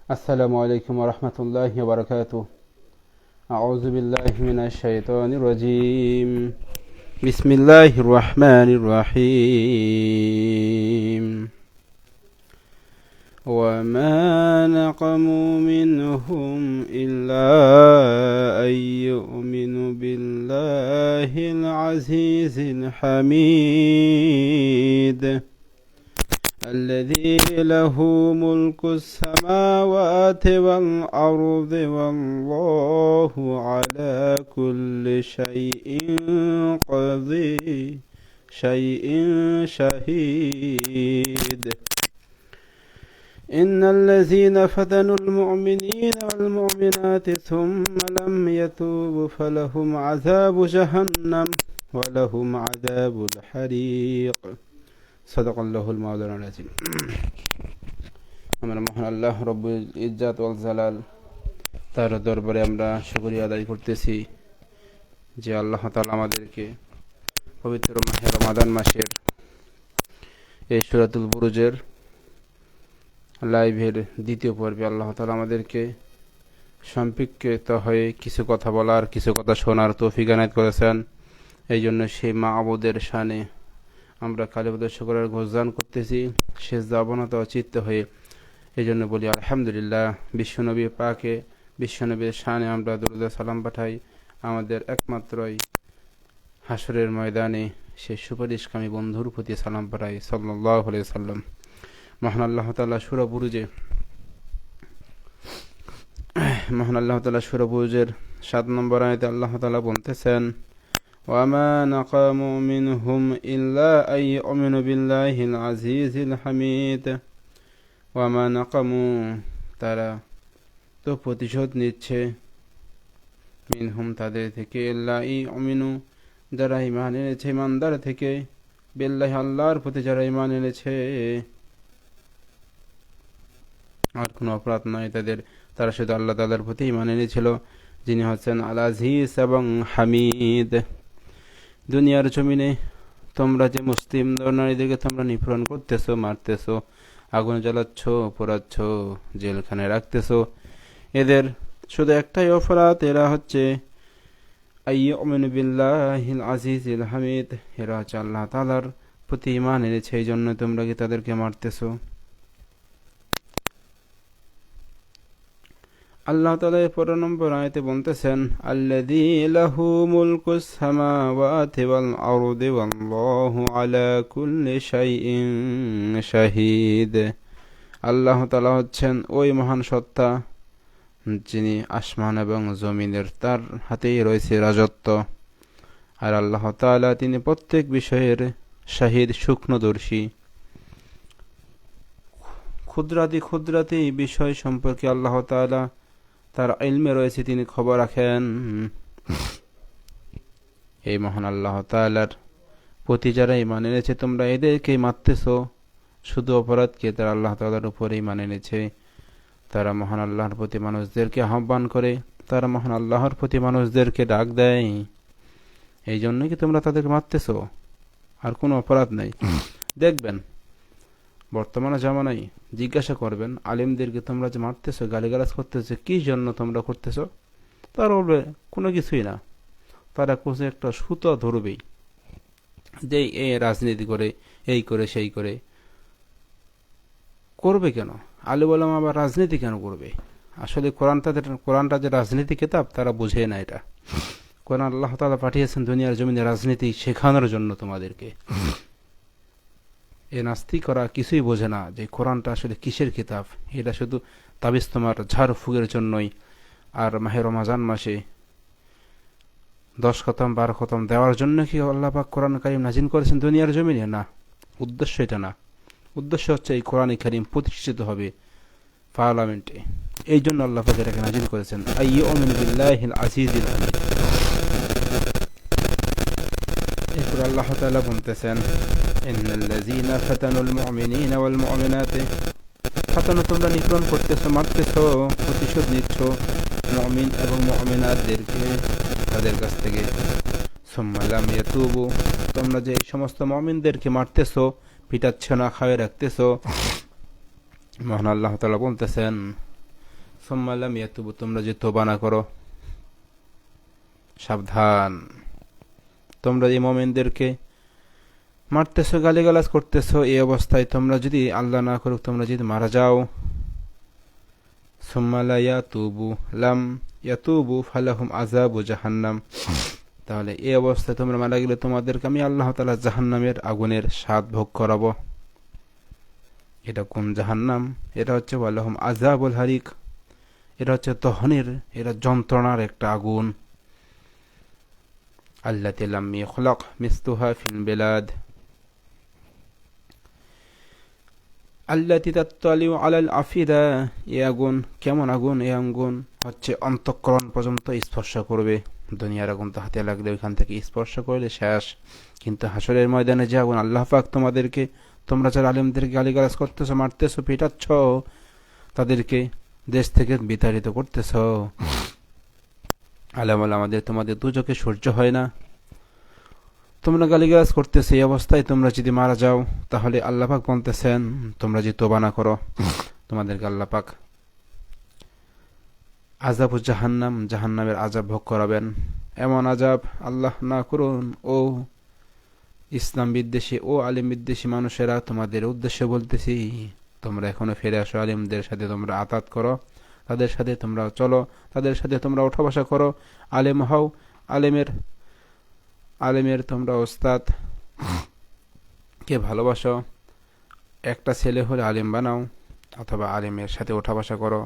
السلام عليكم ورحمة الله وبركاته. أعوذ بالله من الشيطان الرجيم. بسم الله الرحمن الرحيم. وما نقموا منهم إلا أن يؤمنوا بالله العزيز الحميد الذي له ملك السماوات والأرض والله على كل شيء شهيد. إن الذين فتنوا المؤمنين والمؤمنات ثم لم يتوبوا فلهم عذاب جهنم ولهم عذاب الحريق. সাদাকাল্লাহুল মাওলানা আল-আযীম। আমরা মহান আল্লাহ রব্বুল ইজ্জাত ওয়াল জালাল তার দরবারে আমরা শুকরিয়া আদায় করতেছি যে আল্লাহ তাআলা আমাদেরকে পবিত্র মাহে রমাদান মাসের এই সূরাতুল বুরুজের লাইভের দ্বিতীয় পর্বে আল্লাহ তাআলা আমাদেরকে সম্পৃক্ত হয়ে কিছু কথা বলার, কিছু কথা শোনার তৌফিক এনায়েত করেছেন। এই জন্য সেই মাবুদের শানে আমরা কালিমাতুশ শুকরের ঘোষণা করতেছি, সেজদা অবনত চিত্ত হয়ে। এই জন্য বলি আলহামদুলিল্লাহ। বিশ্বনবী পাকে, বিশ্বনবীর শানে আমরা দরুদ সালাম পাঠাই। আমাদের একমাত্রই হাসরের ময়দানে সে সুপারিশকামী বন্ধুর প্রতি সালাম পাঠাই, সাল্লাল্লাহু আলাইহি সাল্লাম। মহান আল্লাহ তাআলা সূরা বুরুজের 7 নম্বর আয়াতে আল্লাহ তাআলা বলতেছেন, وما نقموا منهم إلا أن يؤمنوا بالله العزيز الحميد। وما نقموا তারা তো প্রতিশোধ নিচ্ছে, মিনহুম তাদের থেকে, ইল্লা ইউমিনু যারা ঈমান এনেছে, ঈমানদার থেকে, বিল্লাহি আল্লাহর প্রতি যারা ঈমান এনেছে, আর কোনো অপরাধ নয় তাদের, তারা শুধু আল্লাহ তাআলার প্রতি ঈমান এনেছিল, যিনি হচ্ছেন আল আজিজ এবং হামিদ। দুনিয়ার জমিনে তোমরা যে মুসলিম নারীদেরকে তোমরা নিপীড়ন করতেছো, মারতেছো, আগুন জ্বালাচ্ছ, পোড়াচ্ছ, জেলখানে রাখতেছো, এদের শুধু একটাই অপরাধ, এরা হচ্ছে আইয়ুমিনু বিল্লাহিল আজিজিল হামিদ, এরা হচ্ছে আল্লাহ তাআলার প্রতি ঈমান এনেছে, এই জন্য তোমরা কি তাদেরকে মারতেছো। আল্লাহ তাআলা 15 নম্বর আয়াতে বলতেছেন, আল্লাযী লাহু মুলকুস সামাওয়াতি ওয়াল আরদি ওয়াল্লাহু আলা কুল্লি শাইইন শাহীদ। আল্লাহ তাআলা হচ্ছেন ওই মহান সত্তা যিনি আসমান এবং জমিনের তার হাতেই রয়েছে রাজত্ব। আর আল্লাহ তাআলা তিনি প্রত্যেক বিষয়ের শাহিদ, সূক্ষ্মদর্শী। ক্ষুদ্রাতি বিষয় সম্পর্কে আল্লাহ তাআলা তার ইলমে রয়েছে, তিনি খবর রাখেন। এই মহান আল্লাহ তাআলার প্রতি যারা ঈমান এনেছে, তোমরা এদেরকেই মারতেছো, শুধু অপরাধকে তারা আল্লাহ তাআলার উপরে ঈমান এনেছে। তারা মহান আল্লাহর প্রতি মানুষদেরকে আহ্বান করে, তারা মহান আল্লাহর প্রতি মানুষদেরকে ডাক দেয়, এই জন্যই কি তোমরা তাদেরকে মারতেছো, আর কোনো অপরাধ নাই। দেখবেন বর্তমানে জামানায় জিজ্ঞাসা করবেন আলিমদেরকে, তোমরা যে মারতেছো, গালিগালাজ করতেছো, কি জন্য তোমরা করতেছো, তারা বলবে কোনো কিছুই না। তারা কোনো একটা সুতো ধরবেই যে এই রাজনীতি করে, এই করে, সেই করে। করবে কেন? আলিম ওলামা আবার রাজনীতি কেন করবে? আসলে কোরআনটা যে রাজনীতি কিতাব, তারা বুঝে না এটা। কোরআন আল্লাহ তাআলা পাঠিয়েছেন দুনিয়ার জমিনে রাজনীতি শেখানোর জন্য তোমাদেরকে। এ নাস্তিকরা কিছুই বোঝে না যে কোরআনটা আসলে কিসের কিতাব। এটা শুধু তাবিজ তোমার ঝাড় ফুকের জন্যই। আর মাহে রমজান মাসে 10 খতম 12 খতম দেওয়ার জন্য কি আল্লাহ পাক কোরআন কারীম নাজিল করেছেন দুনিয়ার জমিনে? না, উদ্দেশ্য এটা না। উদ্দেশ্য হচ্ছে এই কোরআন কারীম প্রতিষ্ঠিত হবে পার্লামেন্টে, এই জন্য আল্লাহ পাক এটাকে নাজিল করেছেন। আইয়ুমিনু বিল্লাহিল আজিজিল হামিদ। এরপর আল্লাহ তাআলা বলতেছেন, ইন্নাল্লাযীনা ফাতানুল মুমিনিনা ওয়াল মুমিনাতি। ফাতানো তোমরা নিপীড়ন করতেছো, মারতেছো, প্রতিশোধ নিচ্ছ মুমিন এবং মুমিনাতদেরকে তাদের কাছ থেকে। সুম্মা লাম ইয়াতুবু, তোমরা যে এই সমস্ত মুমিনদেরকে মারতেছো, পিটাচ্ছ না, খাওয়াই রাখতেছো, মহান আল্লাহ তাআলা বলতেছেন, সুম্মা লাম ইয়াতুবু, তোমরা যে তওবা না করো। সাবধান, তোমরা এই মুমিনদেরকে মারতেছো, গালিগালাজ করতেছো, এই অবস্থায় তোমরা যদি আল্লাহ না করুক তোমরা যদি মারা যাও, সুম্মা লা ইয়াতুবু, লাম ইয়াতুবু ফালাহুম আযাবু জাহান্নাম, তাহলে এই অবস্থায় তোমরা মারা গেলে তোমাদেরকে আমি আল্লাহ তাআলা জাহান্নামের আগুনের স্বাদ ভোগ করাবো। এটা কোন জাহান্নাম? এটা হচ্ছে ওয়ালাহুম আযাবুল হারিক, এটা হচ্ছে দহনের, এটা যন্ত্রণার একটা আগুন। আল্লাতী লাম ইখলাক মিসলুহা ফিল বিলাদ আল্লাতী তাত্তালিউ আলাল আফিদা, এই আগুন কেমন আগুন? এই আগুন হচ্ছে অন্তঃকরণ পর্যন্ত স্পর্শ করবে। দুনিয়ার আগুন তো হাতে লাগলে ওইখান থেকে স্পর্শ করলে শেষ, কিন্তু হাসরের ময়দানে যে আগুন, আল্লাহ পাক তোমাদেরকে, তোমরা যারা আলেমদেরকে গালিগালাজ করতেছো, মারতেছো, পিটাচ্ছ, তাদেরকে দেশ থেকে বিতাড়িত করতেছ, আলেম আমাদের তোমাদের দুচোখে সহ্য হয় না, তোমরা গালিগালাজ করতেছো, এই অবস্থায় তোমরা যদি মারা যাও তাহলে আল্লাহ পাক বলতেছেন তোমরা যদি তওবা না করো তোমাদেরকে আল্লাহ পাক আযাবু জাহান্নাম, জাহান্নামের আযাব ভোগ করাবেন। এমন আযাব আল্লাহ না করুন। ও ইসলাম বিদ্বেষী, ও আলিম বিদ্বেষী মানুষেরা, তোমাদের উদ্দেশ্যে বলতেছি, তোমরা এখনো ফিরে আসো, আলিমদের সাথে তোমরা আতাত করো, তাদের সাথে তোমরা চলো, তাদের সাথে তোমরা ওঠা বসা করো, আলেম হও, আলেমের আলেমের তোমরা ওস্তাদ কে ভালোবাসো, একটা ছেলে হলে আলেম বানাও, অথবা আলেমের সাথে ওঠা বসা করো,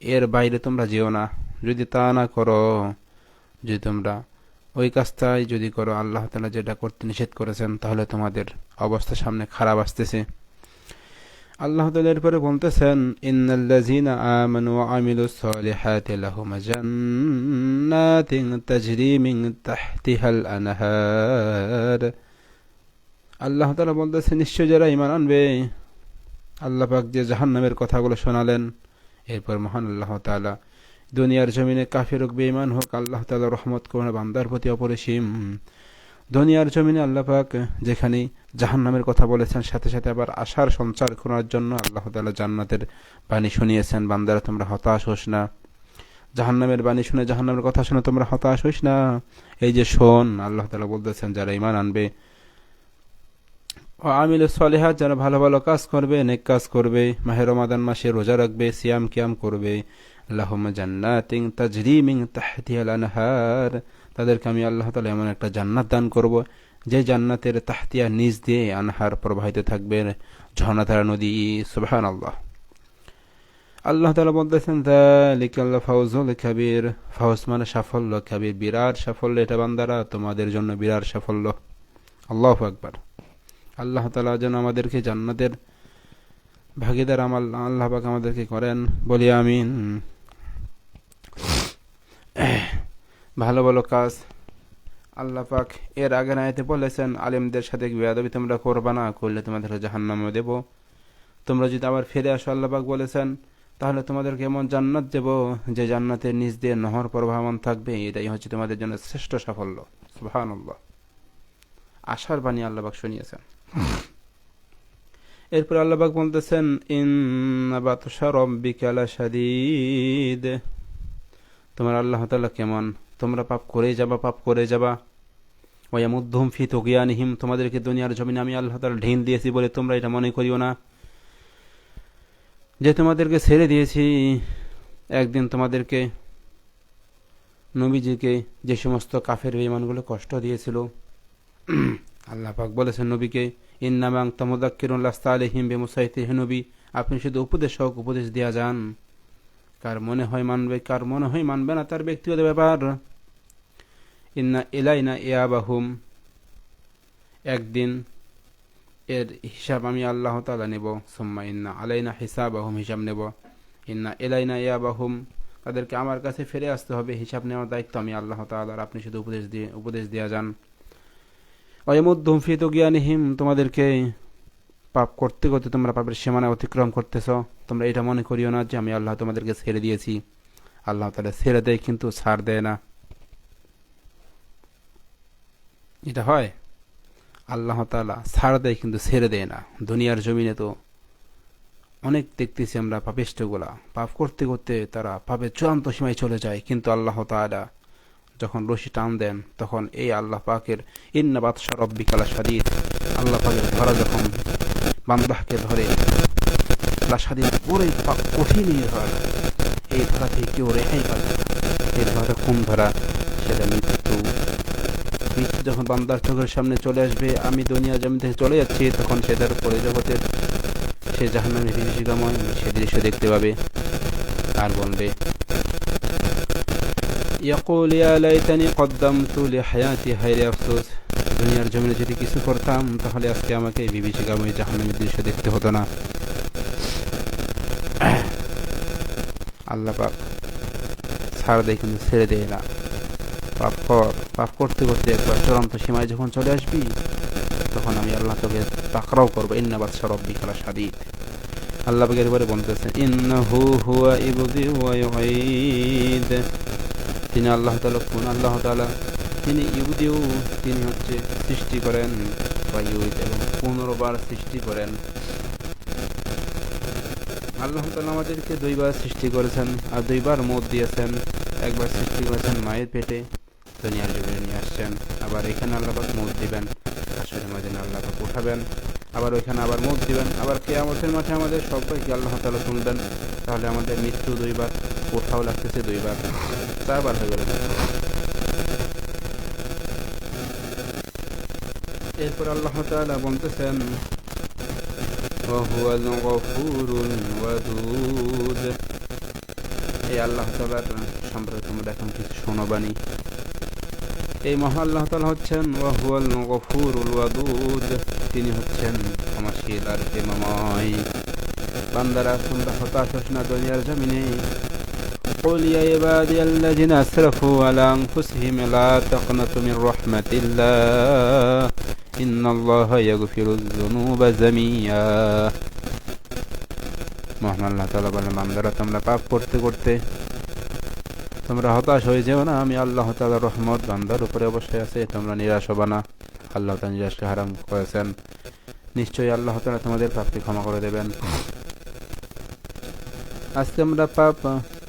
এর বাইরে তোমরা যেও না। যদি তা না করো, যদি তোমরা ওই কাজটাই যদি করো আল্লাহ তাআলা যেটা করতে নিষেধ করেছেন, তাহলে তোমাদের অবস্থা সামনে খারাপ আসতেছে। আল্লাহ তাআলা এরপরে বলতেছেন ইন্নাল্লাযীনা আমানু ওয়া আমিলুস সালিহাতি লাহুম জান্নাতিন তাজরি মিন তাহতিহাল আনহার। আল্লাহ তাআলা বলতেছেন নিশ্চয় যারা ঈমান আনবে, আল্লাহ পাক যে জাহান্নামের কথাগুলো শোনালেন, এরপর মহান আল্লাহ তাআলা দুনিয়ার জমিনে কাফির হোক বেঈমান হোক, আল্লাহ তাআলা রহমত করুন বান্দার প্রতি অপরিসীম। দুনিয়ার জমিনে আল্লাহ পাক যেখানে জাহান্নামের কথা বলেছেন, সাথে সাথে আবার আশার সঞ্চার করার জন্য আল্লাহ তাআলা জান্নাতের বাণী শুনিয়েছেন। বান্দারা তোমরা হতাশ হোস না, জাহান্নামের বাণী শুনে, জাহান্নামের কথা শুনে তোমরা হতাশ হোস না। এই যে শোন, আল্লাহ তাআলা বলতেছেন যারা ঈমান আনবে, ও আমিলুস সালিহাত, যারা ভালো ভালো কাজ করবে, নেক কাজ করবে, মাহে রমাদান মাসে রোজা রাখবে, সিয়াম কিয়াম করবে, লাহুম জান্নাতিন তাজরি মিন তাহতিহাল আনহার, তাদেরকে আমি আল্লাহ তাআলা এমন একটা জান্নাত দান করব, যে জান্নাতের তাহতিয়া নিচ দিয়ে আনহার প্রবাহিত থাকবে, ঝর্ণাধারা নদী। সুবহানাল্লাহ। আল্লাহ তাআলা বলতেছেন যালিকাল ফাওজুল কাবীর, ফাওজ মানে সাফল্য, কাবীর বিরাট সাফল্য, এটা বান্দারা তোমাদের জন্য বিরাট সাফল্য। আল্লাহু আকবার। আল্লাহ তাআলা যেন আমাদেরকে জান্নাতের ভাগীদার আল্লাহ পাক আমাদেরকে করেন, বলি আমিন। ভালো ভালো কাজ আল্লাহ পাক এর আগে আয়াতে বলেছেন আলেমদের সাথে বেয়াদবি তোমরা করবা না, করলে তোমাদের জাহান্নামে দেব। তোমরা যদি আবার ফিরে আসো, আল্লাহ পাক বলেছেন, তাহলে তোমাদেরকে এমন জান্নাত দেব যে জান্নাতের নিচ দিয়ে নহর প্রবাহমান থাকবে, এটাই হচ্ছে তোমাদের জন্য শ্রেষ্ঠ সাফল্য। সুবহানাল্লাহ। আশার বাণী আল্লাহ পাক শুনিয়েছেন। এরপর আল্লাহ পাক বলতেছেন ইন্না বাতশা রাব্বিকা লাশাদীদ, তোমার আল্লাহ তাআলা কেমন, তোমরা পাপ করে যাবা, পাপ করে যাবা। ওয়ায়ামুদ্দুহুম ফি তুগয়ানিহিম, তোমাদেরকে দুনিয়ার জমিনে আমি আল্লাহ তাআলা ঢিল দিয়েছি বলে তোমরা এটা মনে করিও না যে তোমাদেরকে ছেড়ে দিয়েছি। একদিন তোমাদেরকে, নবীজিকে যে সমস্ত কাফের বেঈমানগুলো কষ্ট দিয়েছিল, আল্লাহ পাক বলেছেন নবীকে ইন্নামা আনতা মুযাক্কিরুন লাস্তা আলাইহিম বিমুসাইতির, হে নবী আপনি শুধু উপদেশক, উপদেশ দেয়া যান, কার মনে হয় মানবে, কার মনে হয় মানবে না, তার ব্যক্তিগত ব্যাপার। ইন্না ইলাইনা ইয়াবাহুম, একদিন এর হিসাব আমি আল্লাহ তাআলা নেব। সুম্মা ইন্না আলাইনা হিসাবাহুম, হিসাব নেব। ইন্না ইলাইনা ইয়াবাহুম, তাদেরকে আমার কাছে ফিরে আসতে হবে, হিসাব নেওয়ার দায়িত্ব আমি আল্লাহ তাআলার, আপনি শুধু উপদেশ দেয়া যান। ওয়ায়ামুদ্দুহুম ফি তুগয়ানিহিম, তোমাদেরকে পাপ করতে করতে তোমরা পাপের সীমানা অতিক্রম করতেছ, তোমরা এটা মনে করিও না যে আমি আল্লাহ তোমাদেরকে ছেড়ে দিয়েছি। আল্লাহ তাআলা ছেড়ে দেয় কিন্তু ছাড় দেয় না। এটা হয়, আল্লাহ তাআলা ছাড় দেয় কিন্তু ছেড়ে দেয় না। দুনিয়ার জমিনে তো অনেক দেখতেছি আমরা পাপিষ্ঠগুলা পাপ করতে করতে তারা পাপের চূড়ান্ত সীমায় চলে যায়, কিন্তু আল্লাহ তাআলা যখন রশি টান দেন তখন এই আল্লাহ পাকের ইন্না বাতশা রাব্বিকা লাশাদীদ, আল্লাহ পাকের ধরা যখন বান্দাহকে ধরে লাশাদীদ পুরোই কঠিনই ধরা, এই ধরা থেকে কেউ রেহাই পাবে না। এই ধরাটা কোন ধরা? সেটা মৃত্যু। মৃত্যু যখন বান্দার চোখের সামনে চলে আসবে, আমি দুনিয়া জমি থেকে চলে যাচ্ছি, তখন সে তার পরে জগতের সে জাহান্নামের বিভীষিকাময় সে দৃশ্য দেখতে পাবে আর বলবে ইয়াকুল ইয়া লাইতানি কদ্দামতু লিহায়াতি, হায়রে আফসোস, দুনিয়ার জমিনে যদি কিছু করতাম তাহলে আজকে আমাকে এই বিভীষিকাময় জাহান্নামের দৃশ্য দেখতে হতো না। আল্লাহ পাক ছাড় দেয় কিন্তু ছেড়ে দেয় না। পাপ কর, পাপ করতে করতে একবার চূড়ান্ত সীমায় যখন চলে আসবি তখন আমি আল্লাহ তোকে পাকড়াও করবো। ইন্না বাতশা রাব্বিকা লাশাদীদ। আল্লাহ পাক এরপরে বলতেছেন ইন্নাহু হুয়া ইবদিউ ওয়া ইউঈদ, তিনি আল্লাহ তাআলা কোন আল্লাহ তাআলা? তিনি ইবদিউ, তিনি হচ্ছে সৃষ্টি করেন, ওয়া ইউঈদ এবং পুনর্বার সৃষ্টি করেন। আল্লাহ তাআলা আমাদেরকে দুইবার সৃষ্টি করেছেন আর দুইবার মত দিয়েছেন। একবার সৃষ্টি করেছেন মায়ের পেটে, দুনিয়ার জমিনে নিয়ে আসছেন, আবার এখানে আল্লাহ পাক মত দিবেন, হাসরের ময়দানে আল্লাহ পাক উঠাবেন, আবার ওইখানে আবার মত দিবেন, আবার কিয়ামতের মাঠে আমাদের সবাইকে আল্লাহ তাআলা তুলবেন। তাহলে আমাদের মৃত্যু দুইবার, কোথাও লাগতেছে দুইবার, চারবার হয়ে গেল। এরপর আল্লাহ তাআলা বলতেছেন ওয়া হুয়াল গফুরুল ওয়াদুদ, এই আল্লাহ তাআলার সম্পর্কে তোমরা এখন কিছু শোনো বাণী। এই মহা আল্লাহ তাআলা হচ্ছেন ওয়া হুয়াল গফুরুল ওয়াদুদ, তিনি হচ্ছেন ক্ষমাশীল আর প্রেমময়। বান্দারা তোমরা হতাশ হোস না দুনিয়ার জমিনে। قل يا عبادي الذين أسرفوا على أنفسهم لا تقنطوا من رحمة الله إن الله يغفر الذنوب جميعا। মহান আল্লাহ তাআলা বলেন, বান্দারা তোমরা পাপ করতে করতে তোমরা হতাশ হয়ে যেও না, আমি আল্লাহ তাআলার রহমত বান্দার উপরে অবশ্যই আছে, তোমরা নিরাশ হবা না। আল্লাহ তাআলা নিরাশকে হারাম করেছেন, নিশ্চয়ই আল্লাহ তাআলা তোমাদের পাপকে ক্ষমা করে দেবেন। আজকে আমরা পাপ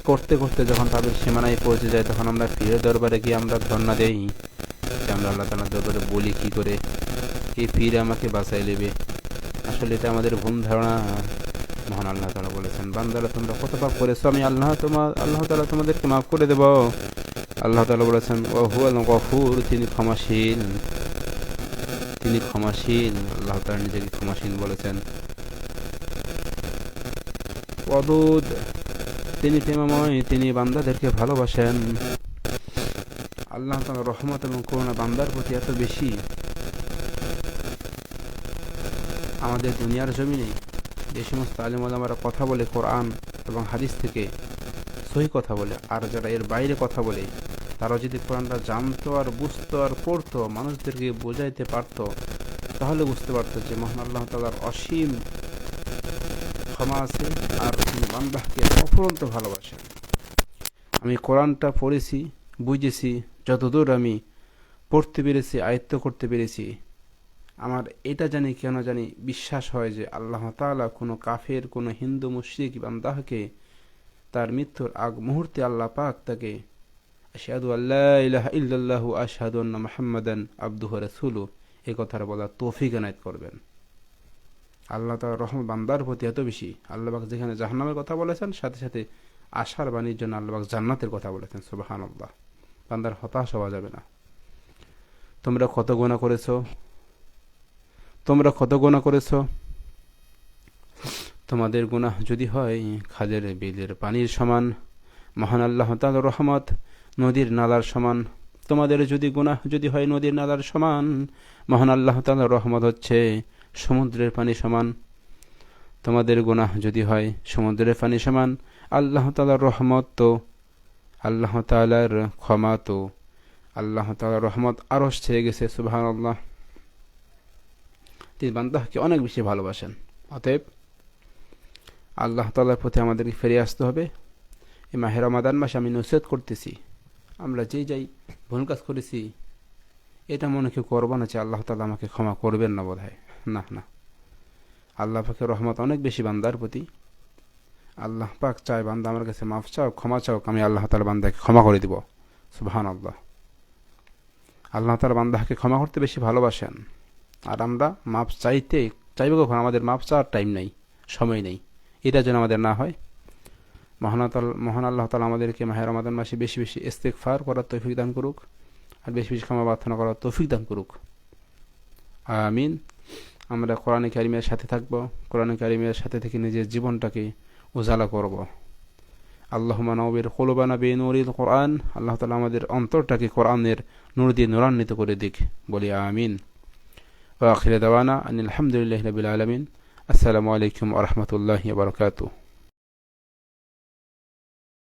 করতে করতে যখন পাপের সীমানায় পৌঁছে যায় তখন আমরা পীরের দরবারে গিয়ে আমরা ধর্ণা দেই যে আমরা আল্লাহ তাআলার দরবারে বলি কি করে এই পীর আমাকে বাঁচাই নেবে। আসলে এটা আমাদের ভুল ধারণা। মহান আল্লাহ তাআলা বলেছেন, বান্দারা তোমরা কত পাপ করেছো, আমি আল্লাহ তাআলা তোমাদেরকে মাফ করে দেব। আল্লাহ তাআলা বলেছেন ওয়া হুয়াল গফুর, তিনি ক্ষমাশীল, তিনি ক্ষমাশীল। আল্লাহ তাআলা নিজেকে ক্ষমাশীল বলেছেন। ওয়াদুদ, তিনি প্রেমময়, তিনি বান্দাদেরকে ভালোবাসেন। আল্লাহ তাআলার রহমত এবং করুণা বান্দার প্রতি এত বেশি, আমাদের দুনিয়ার জমিনে যে সমস্ত আলেম ওলামারা কথা বলে কোরআন এবং হাদিস থেকে সহি কথা বলে, আর যারা এর বাইরে কথা বলে, তারা যদি কোরআনটা জানতো আর বুঝতো আর পড়তো, মানুষদেরকে বোঝাইতে পারতো, তাহলে বুঝতে পারতো যে মহান আল্লাহ তাআলার অসীম ক্ষমা আছে আর তিনি বান্দাকে অফুরন্ত ভালোবাসেন। আমি কোরআনটা পড়েছি, বুঝেছি, যতদূর আমি পড়তে পেরেছি, আয়ত্ত করতে পেরেছি, আমার এটা জানি কেন জানি বিশ্বাস হয় যে আল্লাহ তাআলা কোনো কাফের, কোনো হিন্দু মুশরিক বান্দাকে তার মৃত্যুর আগ মুহূর্তে আল্লাহ পাক তাকে আশহাদু আল্লা ইলাহা ইল্লাল্লাহু আশহাদু আন্না মুহাম্মাদান আবদুহু ওয়া রাসূলুহু এই কথাটা বলার তৌফিক এনায়েত করবেন। আল্লাহ তাআলার রহমত বান্দার প্রতি এত বেশি, আল্লাহ পাক যেখানে জাহান্নামের কথা বলেছেন সাথে সাথে আশার বাণীর জন্য আল্লাহ পাক জান্নাতের কথা বলেছেন। সুবহানাল্লাহ। বান্দার হতাশ হওয়া যাবে না। তোমরা কত গুনাহ করেছো, তোমরা কত গুনাহ করেছো, তোমাদের গুনাহ যদি হয় খালের বিলের পানির সমান, মহান আল্লাহ তাআলার রহমত নদীর নালার সমান। তোমাদের যদি গুনাহ যদি হয় নদীর নালার সমান, মহান আল্লাহ তাআলার রহমত হচ্ছে সমুদ্রের পানি সমান। তোমাদের গুনাহ যদি হয় সমুদ্রের পানি সমান, আল্লাহ তাআলার রহমত তো, আল্লাহ তাআলার ক্ষমা তো, আল্লাহ তাআলার রহমত আরশ ছেয়ে গেছে। সুবহানাল্লাহ। তিনি বান্দাকে অনেক বেশি ভালোবাসেন। অতএব আল্লাহ তাআলার প্রতি আমাদেরকে ফিরে আসতে হবে। এই মাহে রমাদান মাসে আমি নসিহত করতেছি, আমরা যেই যাই ভুল কাজ করেছি এটা মনে কেউ করবো না যে আল্লাহ তাআলা আমাকে ক্ষমা করবেন না, বোধ হয় না। আল্লাহ পাকের রহমত অনেক বেশি বান্দার প্রতি। আল্লাহ পাক চায় বান্দা আমার কাছে মাফ চাও, ক্ষমা চাও, আমি আল্লাহ তাআলা বান্দাকে ক্ষমা করে দিব। সুবহানাল্লাহ। আল্লাহ তাআলা বান্দাকে ক্ষমা করতে বেশি ভালোবাসেন। আর আমরা মাফ চাইবো কখন? আমাদের মাফ চাওয়ার টাইম নেই, সময় নেই। এটা যেন আমাদের না হয়। মহান আল্লাহ তাআলা আমাদেরকে মাহে রমাদান মাসে বেশি বেশি ইস্তেগফার করার তৌফিক দান করুক, আর বেশি বেশি ক্ষমা প্রার্থনা করার তৌফিক দান করুক। আমিন। আমরা কোরআনে কারিমের সাথে থাকব, কোরআনে কারিমের সাথে থেকে নিজের জীবনটাকে উজালা করব। আল্লাহুম্মা নাওবির কুলুবানা বিনুরিল কোরআন। আল্লাহ তাআলা আমাদের অন্তরটাকে কোরআনের নূর দিয়ে নূরান্বিত করে দিক, বলি আমিন। ওয়া আখিরু দাওয়ানা আনিল হামদুলিল্লাহি রাব্বিল আলামিন। আসসালামু আলাইকুম ওয়া রাহমাতুল্লাহি ওয়া বারাকাতুহু।